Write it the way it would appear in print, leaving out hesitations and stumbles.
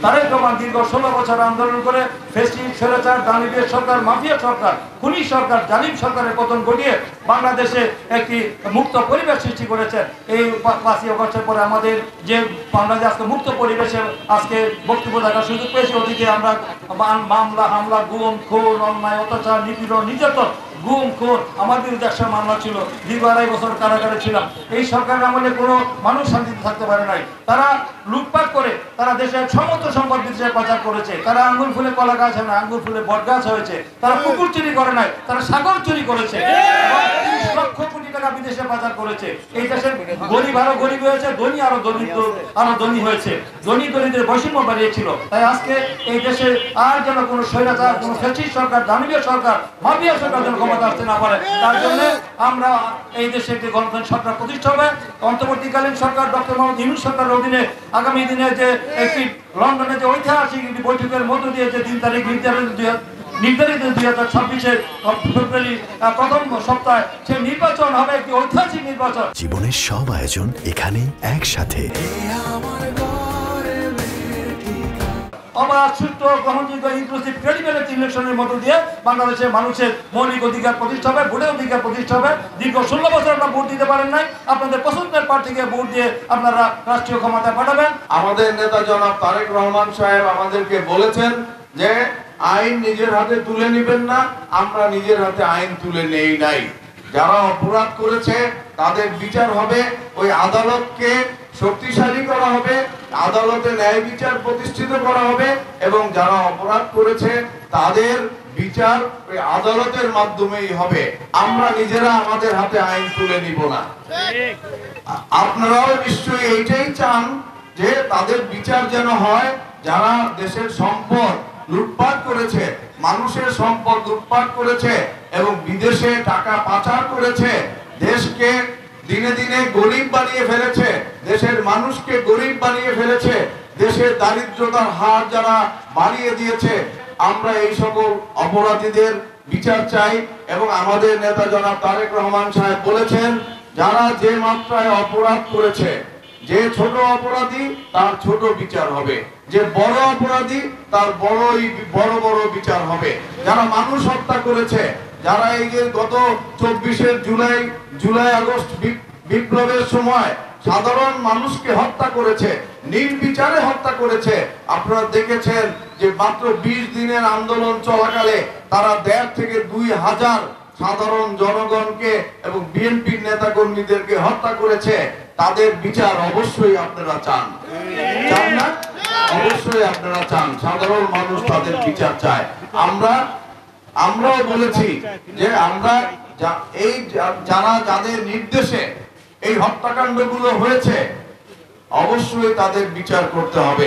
তারেক রহমান দীর্ঘ 16 বছর আন্দোলন করে ফ্যাসিস্ট স্বৈরাচার দানবীয় সরকার মাফিয়া সরকার খুনি সরকার জালিম সরকারের পতন ঘটিয়ে বাংলাদেশে একটি মুক্ত পরিবেশ সৃষ্টি করেছেন। এই 5ই আগস্টের পরে আমাদের যে বাংলাদেশ আজকে মুক্ত পরিবেশে আজকে বক্তব্য দেখার সুযোগ পেয়েছি, ওদিকে আমরা মামলা হামলা গুম খুন অন্যায় অত্যাচার নিপীড়ন নির্যাতন গুম খুন আমার বিরুদ্ধে 100 মামলা ছিল, দীর্ঘ 2.5 বছর কারাগারে ছিলাম। এই সরকারের আমলে কোনো মানুষ শান্তিতে থাকতে পারে নাই। তারা লুটপাট করে তারা দেশের সমস্ত সম্পদ বিদেশে পাচার করেছে। তারা আঙ্গুর ফুলে কলা গাছ হয় না, আঙ্গুর ফুলে বট গাছ হয়েছে। তারা পুকুর চুরি করে নাই, তারা সাগর চুরি করেছে। 30 লক্ষ কোটি টাকা বিদেশে পাচার করেছে। এই দেশের গরিব আরো গরিব হয়েছে, ধনী আরো দরিদ্র আরো ধনী হয়েছে। ধনী দরিদ্রের বৈষম্য বাড়িয়েছিল। তাই আজকে এই দেশে আর যেন কোনো স্বৈরাচার কোনো ফ্যাসিস্ট সরকার দানবীয় সরকার মাফিয়া সরকার যেন ক্ষমতা আসতে না পারে, তার জন্য আমরা এই দেশে একটি গণতান্ত্রিক সরকার প্রতিষ্ঠা হবে। অন্তর্বর্তীকালীন সরকার ডক্টর মোহাম্মদ ইউনূস সরকারের অধীনে আগামী দিনে যে একটি লন্ডনে যে ঐতিহাসিক একটি বৈঠকের মধ্য দিয়ে যে 3 তারিখ নির্ধারিত 2026 ফেব্রুয়ারি প্রথম সপ্তাহে সেই নির্বাচন হবে একটি ঐতিহাসিক নির্বাচন। জীবনের সব আয়োজন এখানে একসাথে। অবাধ সুষ্ঠু গ্রহণযোগ্য ইনক্লুসিভ ক্রেডিবিলিটি ইলেকশনের মধ্য দিয়ে বাংলাদেশের মানুষের মৌলিক অধিকার প্রতিষ্ঠা হবে, ভোটের অধিকার প্রতিষ্ঠা হবে। দীর্ঘ 16 বছর আপনারা ভোট দিতে পারেন নাই, আপনাদের পছন্দের প্রার্থীকে ভোট দিয়ে আপনারা রাষ্ট্রীয় ক্ষমতায় পাঠাবেন। আমাদের নেতা জনাব তারেক রহমান সাহেব আমাদেরকে বলেছেন যে আইন নিজের হাতে তুলে নেবেন না, আমরা নিজের হাতে আইন তুলে নেই নাই। যারা অপরাধ করেছে তাদের বিচার হবে, ওই আদালতকে শক্তিশালী করা হবে, আদালতে ন্যায় বিচার প্রতিষ্ঠিত করা হবে এবং যারা অপরাধ করেছে তাদের বিচার ওই আদালতের মাধ্যমেই হবে। আমরা নিজেরা আমাদের হাতে আইন তুলে নিব না। আপনারাও নিশ্চয়ই এইটাই চান যে তাদের বিচার যেন হয় যারা দেশের সম্পদ লুটপাট করেছে, মানুষের সম্পদ লুটপাট করেছে এবং বিদেশে টাকা পাচার করেছে, দেশকে দিনে দিনে গরিব বানিয়ে ফেলেছে, দেশের মানুষকে গরিব বানিয়ে ফেলেছে, দেশের দারিদ্রতার হার যারা বাড়িয়ে দিয়েছে। আমরা এই সকল অপরাধীদের বিচার চাই এবং আমাদের নেতা জনাব তারেক রহমান সাহেব বলেছেন যারা যে মাত্রায় অপরাধ করেছে, যে ছোট অপরাধী তার ছোট বিচার হবে, যে বড় অপরাধী তার বড় বড় বিচার হবে। যারা মানুষ হত্যা করেছে, যারা এই যে গত 24 জুলাই আগস্ট বিপ্লবের সময় সাধারণ মানুষকে হত্যা করেছে, নির্বিচারে হত্যা করেছে, আপনারা দেখেছেন যে মাত্র 20 দিনের আন্দোলন চলাকালে তারা 1.5 থেকে 2,000 সাধারণ জনগণকে এবং বিএনপির নেতা কর্মীদেরকে হত্যা করেছে। তাদের বিচার অবশ্যই আপনারা চান না? অবশ্যই আপনারা চান, সাধারণ মানুষ তাদের বিচার চায়। আমরাও বলেছি যে আমরা এই যাদের নির্দেশে এই হত্যাকাণ্ডগুলো হয়েছে অবশ্যই তাদের বিচার করতে হবে।